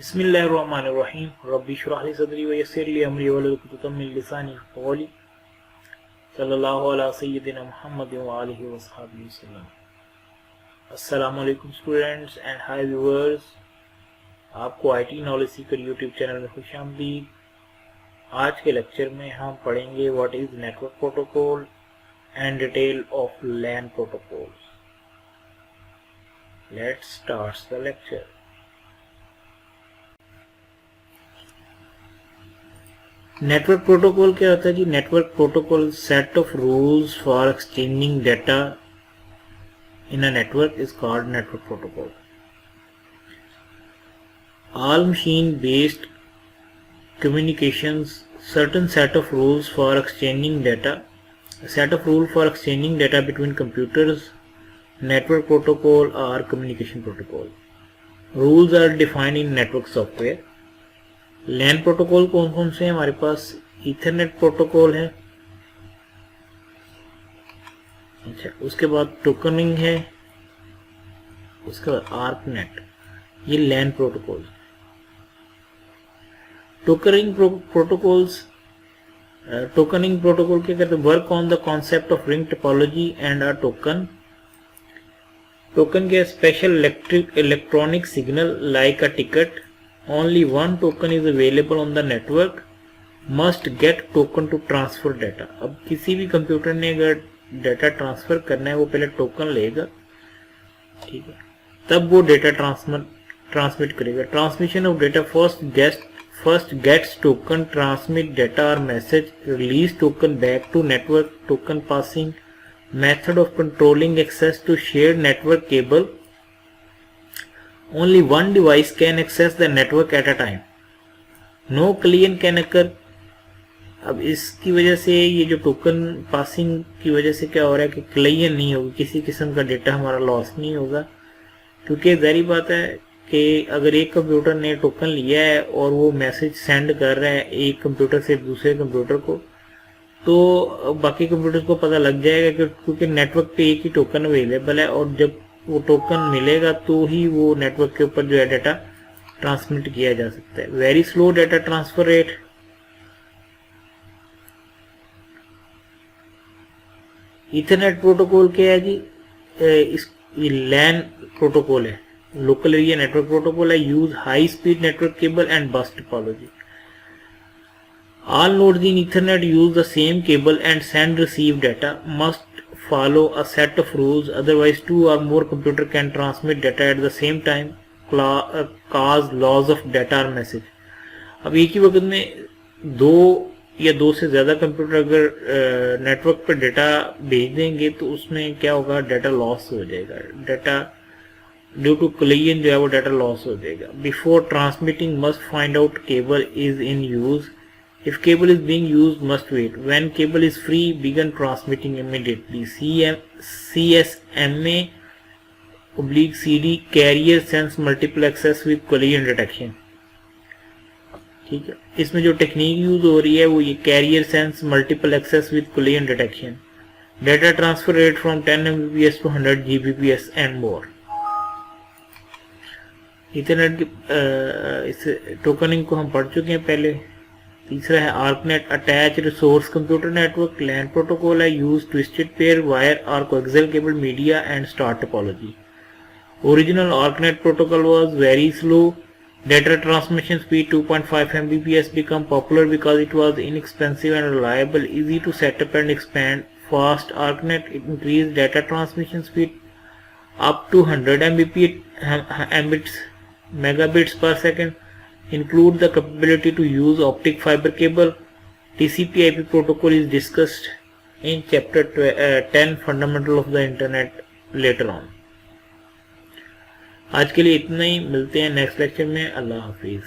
बिस्मिल्लाहिर्रहमानिर्रहीम रब्बि इश्रह ली सदरी व यस्सिर ली अमरी वहलुल उक़दतम मिन लिसानी यफ़क़हू क़ौली सल्लल्लाहु अला सय्यिदिना मुहम्मद व आलिहि व अस्हाबिहि वसल्लम। अस्सलामु अलैकुम स्टूडेंट्स एंड हाय व्यूअर्स, आपको IT knowledge seeker YouTube channel में खुशामदीद। आज के लेक्चर में हम पढ़ेंगे what is network protocol and detail of LAN protocols. Let's start the lecture. Network protocol क्या होता है जी? Network protocol set of rules for exchanging data in a network is called network protocol. All machine based communications certain set of rules for exchanging data, a set of rules for exchanging data between computers, network protocol or communication protocol. Rules are defined in network software. LAN protocol कौन कौन से हैं हमारे पास? Ethernet protocol है, अच्छा, उसके बाद टोकनिंग है, उसके बाद आर्कनेट। ये LAN protocol. Token ring protocols token ring protocol क्या करते हैं? Work on the concept of ring topology and a token. Token के special electronic signal like a ticket. Only one token is available on the network. Must get token to transfer data. अब किसी भी computer ने अगर data transfer करना है वो पहले टोकन लेगा, ठीक है, तब वो डाटा ट्रांसमिट करेगा। Transmission of data first gets token, transmit data और message, release token back to network, token passing, method of controlling access to shared network cable. Only one device can access the network at a time. No collision can occur. अब इसकी वजह से ये जो token passing की वजह से क्या हो रहा है कि collision नहीं होगी, किसी किस्म का डेटा हमारा लॉस नहीं होगा, क्योंकि जाहिर बात है कि अगर एक कंप्यूटर ने टोकन लिया है और वो मैसेज सेंड कर रहा है एक कंप्यूटर से दूसरे कंप्यूटर को, तो बाकी कंप्यूटर्स को पता लग जाएगा कि क्योंकि नेटवर्क पे एक ही टोकन अवेलेबल है और जब वो टोकन मिलेगा तो ही वो नेटवर्क के ऊपर जो है डाटा ट्रांसमिट किया जा सकता है। Very slow data transfer rate. Ethernet protocol क्या है जी? ये लैन प्रोटोकॉल है, लोकल एरिया नेटवर्क प्रोटोकॉल है। Use high speed network cable and बस topology. All nodes in Ethernet use the same cable and send receive data. Must follow a set of rules, otherwise two or more computer can transmit data at the same time, cause loss of data or message. अब एक ही वक्त में दो या दो से ज्यादा computer अगर नेटवर्क पर डाटा भेज देंगे तो उसमें क्या होगा? डाटा लॉस हो जाएगा। डाटा ड्यू टू कोलिजन जो है वो डाटा लॉस हो जाएगा। Before transmitting must find out cable is in use. If cable is being used, must wait. When cable is free, begin transmitting immediately. CSMA/CD carrier sense multiple access with collision detection. ठीक है, इसमें जो technique use हो रही है वो ये carrier sense multiple access with collision detection. Data transfer rate from 10 Mbps to 100 Gbps and more. Ethernet इस टोकनिंग को हम पढ़ चुके हैं पहले। तीसरा है ARCNET, attach resource computer network. LAN protocol है, यूज ट्विस्टेड पेयर वायर और coaxial cable media and star topology. Original ARCNET protocol was very slow. Data transmission speed 2.5 Mbps became popular because it was inexpensive and reliable, easy to set up and expand. Fast ArcNet increased data transmission speed up to 100 megabits per second. Include the capability to use optic fiber cable. TCP/IP protocol is discussed in chapter 10 Fundamental of the Internet later on. आज के लिए इतना ही, मिलते हैं next lecture में। अल्लाह हाफिज।